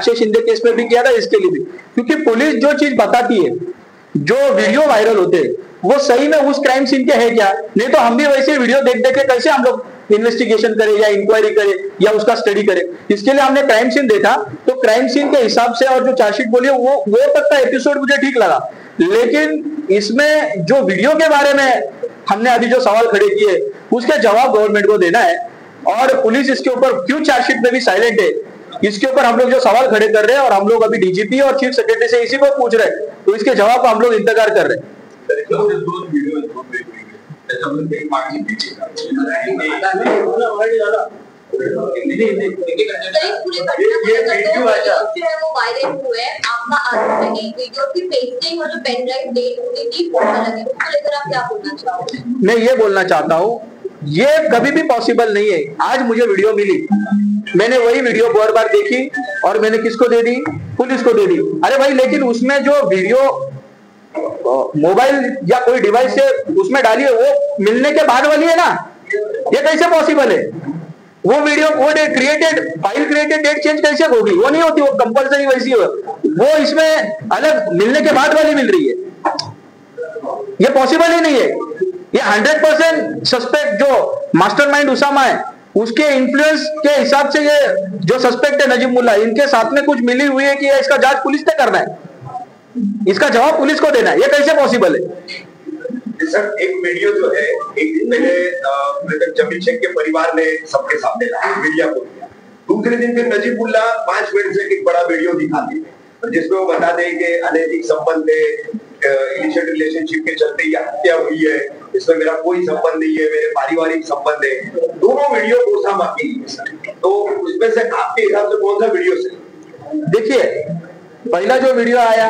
Akshay Shinde case में भी किया था, इसके लिए भी, क्योंकि पुलिस जो चीज बताती है, जो वीडियो वायरल होते हैं, वो सही में उस क्राइम सीन के है क्या? नहीं तो हम भी वैसे वीडियो देख देख के कैसे हम लोग इन्वेस्टिगेशन करें या इंक्वायरी करें या उसका स्टडी करें? इसके लिए हमने क्राइम सीन देखा, तो क्राइम सीन के हिसाब से और जो चार्जशीट बोली वो तक का एपिसोड मुझे ठीक लगा, लेकिन इसमें जो वीडियो के बारे में हमने अभी जो सवाल खड़े किए उसके जवाब गवर्नमेंट को देना है। और पुलिस इसके ऊपर क्यों चार्जशीट में भी साइलेंट है, इसके ऊपर हम लोग जो सवाल खड़े कर रहे हैं, और हम लोग अभी डीजीपी और चीफ सेक्रेटरी से इसी को पूछ रहे हैं, तो इसके जवाब का हम लोग इंतजार कर रहे हैं। मैं ये बोलना चाहता हूँ, ये कभी भी पॉसिबल नहीं है। आज मुझे वीडियो मिली, मैंने वही वीडियो बार बार देखी और मैंने किसको दे दी? पुलिस को दे दी। अरे भाई, लेकिन उसमें जो वीडियो मोबाइल या कोई डिवाइस से उसमें डाली है, वो मिलने के बाद वाली है ना, ये कैसे पॉसिबल है? वो वीडियो वो created file created date change कैसे होगी? वो नहीं होती, वो कंपलसरी वैसी है, वो इसमें अलग मिलने के बाद वाली मिल रही है। ये पॉसिबल ही नहीं है। ये 100% सस्पेक्ट जो मास्टरमाइंड उसामा है, उसके इन्फ्लुएंस के हिसाब से ये जो सस्पेक्ट है नजीब मुल्ला, इनके साथ में कुछ मिली हुई है कि इसका जांच पुलिस ने करना है, इसका जवाब पुलिस को देना है। ये कैसे पॉसिबल है? सर, एक वीडियो जो है, एक दिन पहले जमील शेख के परिवार ने सबके सामने लाया, मीडिया को दिया। दूसरे दिन फिर नजीब मुल्ला 5 मिनट से एक बड़ा वीडियो दिखाते हैं जिसमें वो बता दें कि अनैतिक संबंध है, इलिसिट रिलेशनशिप के चलते ये हत्या हुई है, इसमें मेरा कोई संबंध नहीं है, मेरे पारिवारिक संबंध है। दोनों वीडियो उसामा की है, तो उसमें से आपके हिसाब से कौन सा वीडियो सही? देखिए, पहला जो वीडियो आया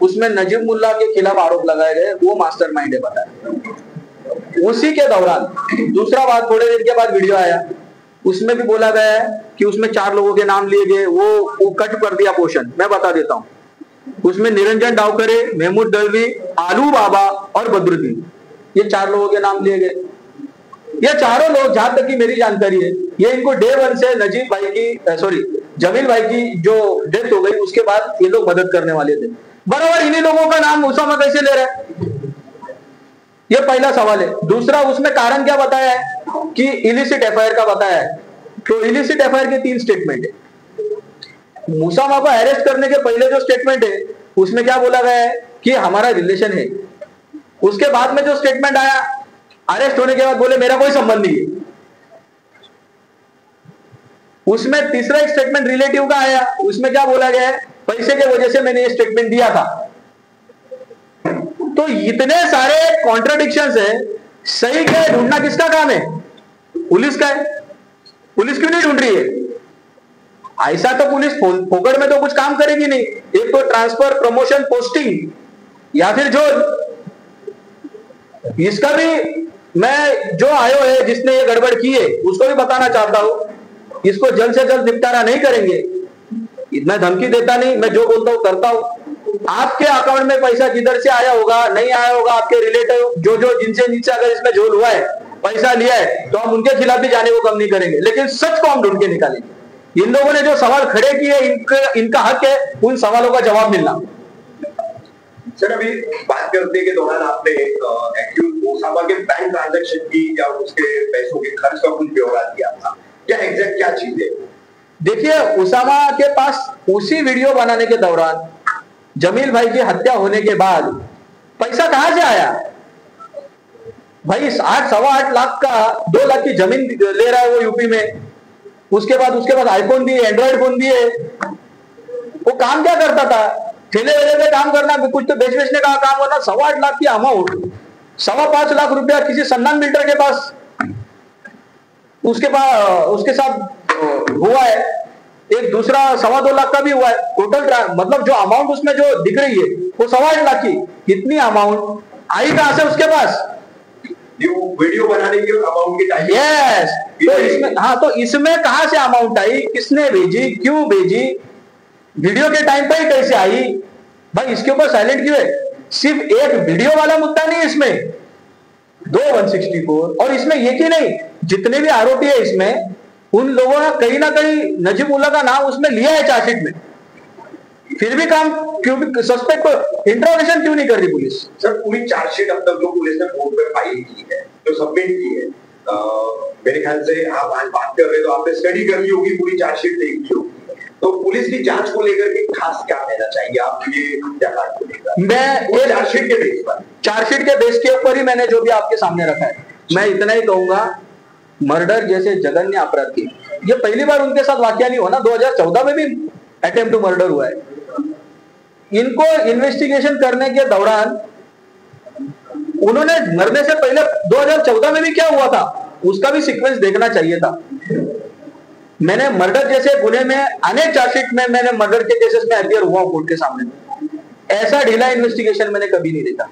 उसमें नजीब मुल्ला के खिलाफ आरोप लगाए गए, वो मास्टरमाइंड है बताया। उसी के दौरान दूसरा बात, थोड़े देर के बाद वीडियो आया, उसमें भी बोला गया है कि उसमें 4 लोगों के नाम लिए गए, वो कट कर दिया पोर्शन। मैं बता देता हूँ, उसमें निरंजन डावकरे, महमूद दलवी, आलू बाबा और बदरुद्दीन, ये 4 लोगों के नाम लिए गए। ये चारों लोग, जहां तक की मेरी जानकारी है, ये इनको डे 1 से नजीब भाई की जमील भाई की जो डेथ हो गई उसके बाद ये लोग मदद करने वाले थे। बराबर इन्हीं लोगों का नाम उसामा कैसे ले रहे हैं? ये पहला सवाल है। दूसरा, उसमें कारण क्या बताया है कि इलिसिट एफआईआर का बताया है, तो इलिसिट एफआईआर के 3 स्टेटमेंट है। उसामा को अरेस्ट करने के पहले जो स्टेटमेंट है उसमें क्या बोला गया है कि हमारा रिलेशन है। उसके बाद में जो स्टेटमेंट आया, अरेस्ट होने के बाद बोले मेरा कोई संबंध नहीं है। उसमें तीसरा एक स्टेटमेंट रिलेटिव का आया, उसमें क्या बोला गया है, पैसे के वजह से मैंने ये स्टेटमेंट दिया था। तो इतने सारे कॉन्ट्राडिक्शंस है, सही क्या है ढूंढना किसका काम है? पुलिस का है। पुलिस क्यों नहीं ढूंढ रही है? ऐसा तो पुलिस फोकट में तो कुछ काम करेगी नहीं। एक तो ट्रांसफर, प्रमोशन, पोस्टिंग या फिर जो इसका भी, मैं जो आयो है जिसने ये गड़बड़ की है उसको भी बताना चाहता हूं, इसको जल्द से जल्द निपटारा नहीं करेंगे, इतना धमकी देता नहीं, मैं जो बोलता हूं करता हूं। आपके अकाउंट में पैसा किधर से आया होगा, नहीं आया होगा, आपके रिलेटिव जो जिनसे नीचे अगर इसमें झोल हुआ है, पैसा लिया है, तो हम उनके खिलाफ भी जाने को कम नहीं करेंगे, लेकिन सच को हम ढूंढ के निकालेंगे। इन लोगों ने जो सवाल खड़े किए, इनका हक है उन सवालों का जवाब मिलना। सर, अभी बात करने के दौरान आपने उसामा के बैंक ट्रांजैक्शन की या उसके पैसों के खर्च का कुछ ब्यौरा दिया था, क्या एग्जैक्ट क्या चीज है? देखिए, उसामा के पास उसी वीडियो बनाने के दौरान जमील भाई की हत्या होने के बाद पैसा कहां से आया? भाई 8-8.25 लाख का 2 लाख की जमीन ले रहा है वो यूपी में, उसके बाद आईफोन दिए, एंड्रॉइड फोन दिए। वो काम क्या करता था? ठेले वेले पे काम करना, कुछ तो बेचने का काम करना। 8.25 लाख की अमाउंट, 5.25 लाख रुपया किसी सन्नान बिल्डर के पास उसके साथ हुआ है। एक दूसरा 2.25 लाख का भी हुआ है। टोटल मतलब जो अमाउंट उसमें जो दिख रही है वो 8.25 लाख की। इतनी अमाउंट आई कहां से उसके पास? वीडियो बनाने की अमाउंट की। यस, तो इसमें, हाँ, तो इसमें कहां से अमाउंट आई, किसने भेजी, क्यों भेजी, वीडियो के टाइम पे ही कैसे आई? भाई इसके ऊपर साइलेंट क्यों है? सिर्फ एक वीडियो वाला मुद्दा नहीं इसमें, 2 164, और इसमें एक ही नहीं, जितने भी आरोपी है इसमें, उन लोगों ने कहीं ना कहीं नजीब मुल्ला का नाम उसमें लिया है चार्जशीट में। फिर भी काम क्यों, सस्पेक्ट को इंट्रोगेशन क्यों नहीं कर रही पुलिस? सर पूरी चार्जशीट अब तक जो पुलिस ने कोर्ट में फाइल की है, जो सबमिट की है, मेरे ख्याल से आप आज बात कर रहे हो तो आपने स्टडी कर ली होगी, पूरी चार्जशीट देख ली होगी, तो पुलिस की जांच को लेकर के खास क्या कहना चाहिए आप ये हत्याकांड को लेकर? मैं ये चार्जशीट के बेस के ऊपर ही मैंने जो भी आपके सामने रखा है, मैं इतना ही कहूंगा, मर्डर जैसे जघन्य अपराध की ये पहली बार उनके साथ वाकया नहीं हुआ ना, 2014 में भी अटेम्प्ट टू मर्डर हुआ है। इनको इन्वेस्टिगेशन करने के दौरान उन्होंने मरने से पहले 2014 में भी क्या हुआ था उसका भी सीक्वेंस देखना चाहिए था। मैंने मर्डर जैसे गुने में अनेक चार्जशीट में मैंने मर्डर के केसेस में अपियर हुआ कोर्ट के सामने, ऐसा ढीला इन्वेस्टिगेशन मैंने कभी नहीं देखा।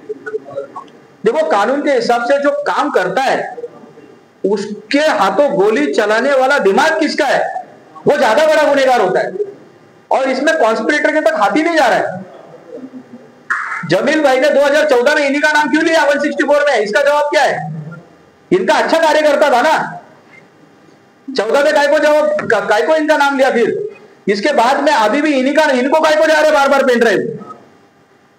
देखो कानून के हिसाब से जो काम करता है उसके हाथों गोली चलाने वाला दिमाग किसका है वो ज्यादा बड़ा गुनहगार होता है, और इसमें कॉन्स्पिरेटर के तक हाथ ही नहीं जा रहा है। जमील भाई ने 2014 में इन्हीं का नाम क्यों लिया 164 में? इसका जवाब क्या है? इनका अच्छा कार्य करता था ना, 14 में काय को इनका नाम लिया? फिर इसके बाद में अभी भी इनको काय को जा रहे बार बार पेन ड्राइव?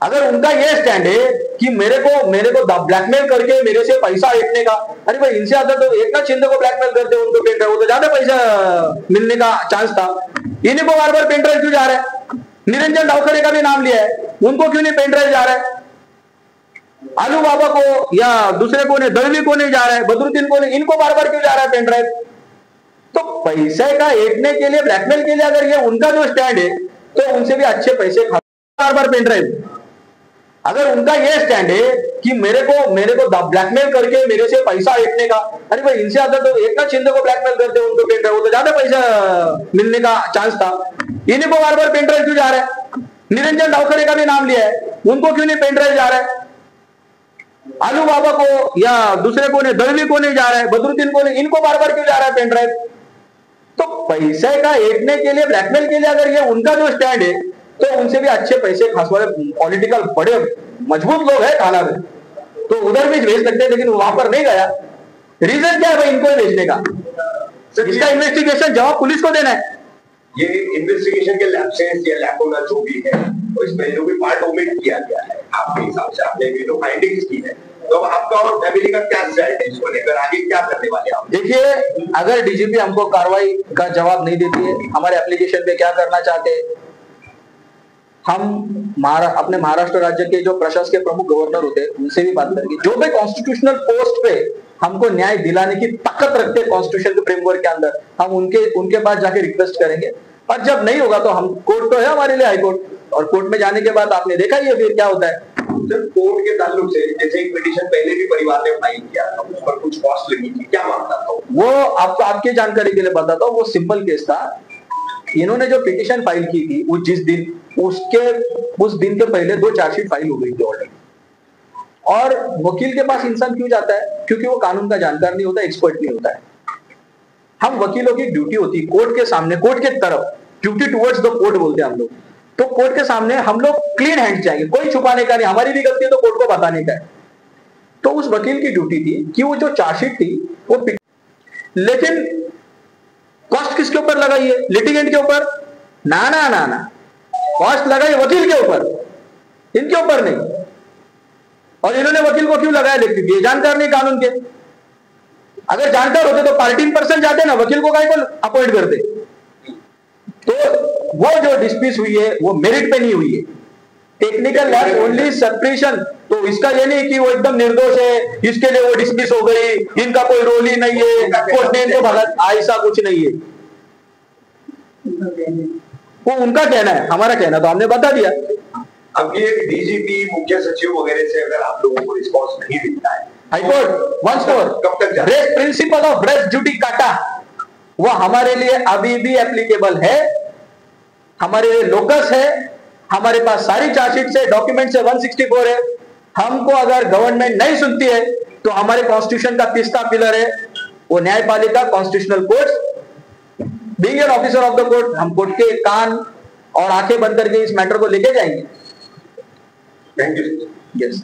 अगर उनका ये स्टैंड है कि मेरे को ब्लैकमेल करके मेरे से पैसा ऐंठने का, अरे भाई इनसे ज्यादा तो एकनाथ शिंदे को ब्लैकमेल करते उनको पेन ड्राइव, वो तो ज्यादा पैसा मिलने का चांस था। इन्हीं को बार बार पेन ड्राइव क्यों जा रहा है? निरंजन डावखरे का भी नाम लिया है, उनको क्यों नहीं पेन ड्राइव जा रहा है? आलू बाबा को या दूसरे को नहीं, दलवी को नहीं जा रहा है, बदरुद्दीन को नहीं, इनको बार बार क्यों जा रहा है पेन ड्राइव? तो पैसे का ऐंठने के लिए, ब्लैकमेल के लिए अगर ये उनका जो स्टैंड है तो उनसे भी अच्छे पैसे बार बार पेन ड्राइव। अगर उनका ये स्टैंड है कि मेरे को ब्लैकमेल करके मेरे से पैसा ऐंठने का, अरे भाई इनसे ज्यादा तो एकनाथ शिंदे को ब्लैकमेल करते उनको पेन ड्राइव, वो तो ज्यादा पैसा मिलने का चांस था। इन्हीं को बार बार पेन ड्राइव क्यों जा रहा है? निरंजन डावखरे का भी नाम लिया है, उनको क्यों नहीं पेन ड्राइव जा रहा है? आलू बाबा को या दूसरे को नहीं, दलवी को नहीं जा रहा है, बदरुद्दीन को नहीं, इनको बार बार क्यों जा रहा है पेन ड्राइव? तो पैसे का ऐंठने के लिए, ब्लैकमेल के लिए अगर ये उनका जो स्टैंड है तो उनसे भी अच्छे पैसे खास वाले पॉलिटिकल बड़े मजबूत लोग हैं थाना में, तो उधर भी भेज सकते हैं, लेकिन वहां पर नहीं गया। रीजन क्या है भाई इनको भेजने का? इसका इन्वेस्टिगेशन जवाब पुलिस को देना है। ये इन्वेस्टिगेशन के लैप्सेस या लैपोना जो भी है, तो इसमें जो भी पार्ट ओमिट किया गया है आपके हिसाब से, आपने भी जो फाइंडिंग्स की है, तो आपका और फैमिली का क्या स्टैंड है इसको लेकर, आगे क्या करने वाले आप? देखिए अगर डीजीपी हमको कार्रवाई का जवाब नहीं देती है, हमारे एप्लीकेशन पे क्या करना चाहते हैं, हम अपने महाराष्ट्र राज्य के जो प्रशासन के प्रमुख गवर्नर होते हैं उनसे भी बात करेंगे, जो भी कॉन्स्टिट्यूशनल पोस्ट पे हमको न्याय दिलाने की ताकत रखते हैं कॉन्स्टिट्यूशन के फ्रेमवर्क के अंदर, हम उनके पास जाके रिक्वेस्ट करेंगे। और जब नहीं होगा तो हम कोर्ट तो है हमारे लिए हाईकोर्ट, और कोर्ट में जाने के बाद आपने देखा ही है फिर क्या होता है। जब कोर्ट के ताल्लुक से जैसे एक पिटीशन पहले भी परिवार ने फाइल किया था, उस पर कुछ कॉस्ट लगी थी, क्या मामला था वो? आपको आपकी जानकारी के लिए बताता हूँ, वो सिंपल केस था। इन्होंने जो पिटीशन फाइल की थी उस दिन के पहले 2 चार्जशीट फाइल हो गई थी ऑलरेडी। और वकील के पास इंसान क्यों जाता है? क्योंकि वो कानून का जानकार नहीं होता, एक्सपर्ट नहीं होता है। हम वकीलों की ड्यूटी होती है कोर्ट के सामने, कोर्ट के तरफ, ड्यूटी टुवर्ड्स द कोर्ट बोलते हैं हम लोग, तो कोर्ट के सामने हम लोग क्लीन हैंड जाएंगे, कोई छुपाने का नहीं, हमारी भी गलती है तो कोर्ट को बताने का है। तो उस वकील की ड्यूटी थी कि वो जो चार्जशीट थी वो, लेकिन कॉस्ट किसके ऊपर लगाई है? लिटिगेंट के ऊपर? ना ना ना ना, कॉस्ट लगाई वकील के ऊपर, इनके ऊपर नहीं। और इन्होंने वकील को क्यों लगाया? लेकिन ये जानकार नहीं कानून के। अगर जानकार होते तो पार्टी पर्सन जाते ना, वकील को काहे को अपॉइंट करते? तो वो जो डिस्मिस हुई है वो मेरिट पे नहीं हुई है, टेक्निकल लैप्स ओनली सप्रेशन। तो इसका ये नहीं कि वो एकदम निर्दोष है इसके लिए वो डिस्मिस हो गई, इनका कोई रोल ही नहीं है, कोर्ट ने इनको भगा, ऐसा कुछ नहीं है। वो उनका कहना है, हमारा कहना तो हमने बता दिया। अब ये डीजीपी, मुख्य सचिव वगैरह से अगर आप लोगों को रिस्पॉन्स नहीं मिलता है, हाईकोर्ट वंस मोर, कब तक race principle of race duty काटा, वो हमारे लिए अभी भी एप्लीकेबल है, हमारे लिए लोकस है, हमारे पास सारी चार्जशीट से, डॉक्यूमेंट से 164 है। हमको अगर गवर्नमेंट नहीं सुनती है तो हमारे कॉन्स्टिट्यूशन का तीसरा पिलर है वो न्यायपालिका, constitutional court. Being an officer of the court, हम कोर्ट के कान और आंखें बंद करके इस मैटर को लेके जाएंगे। Thank you. यस।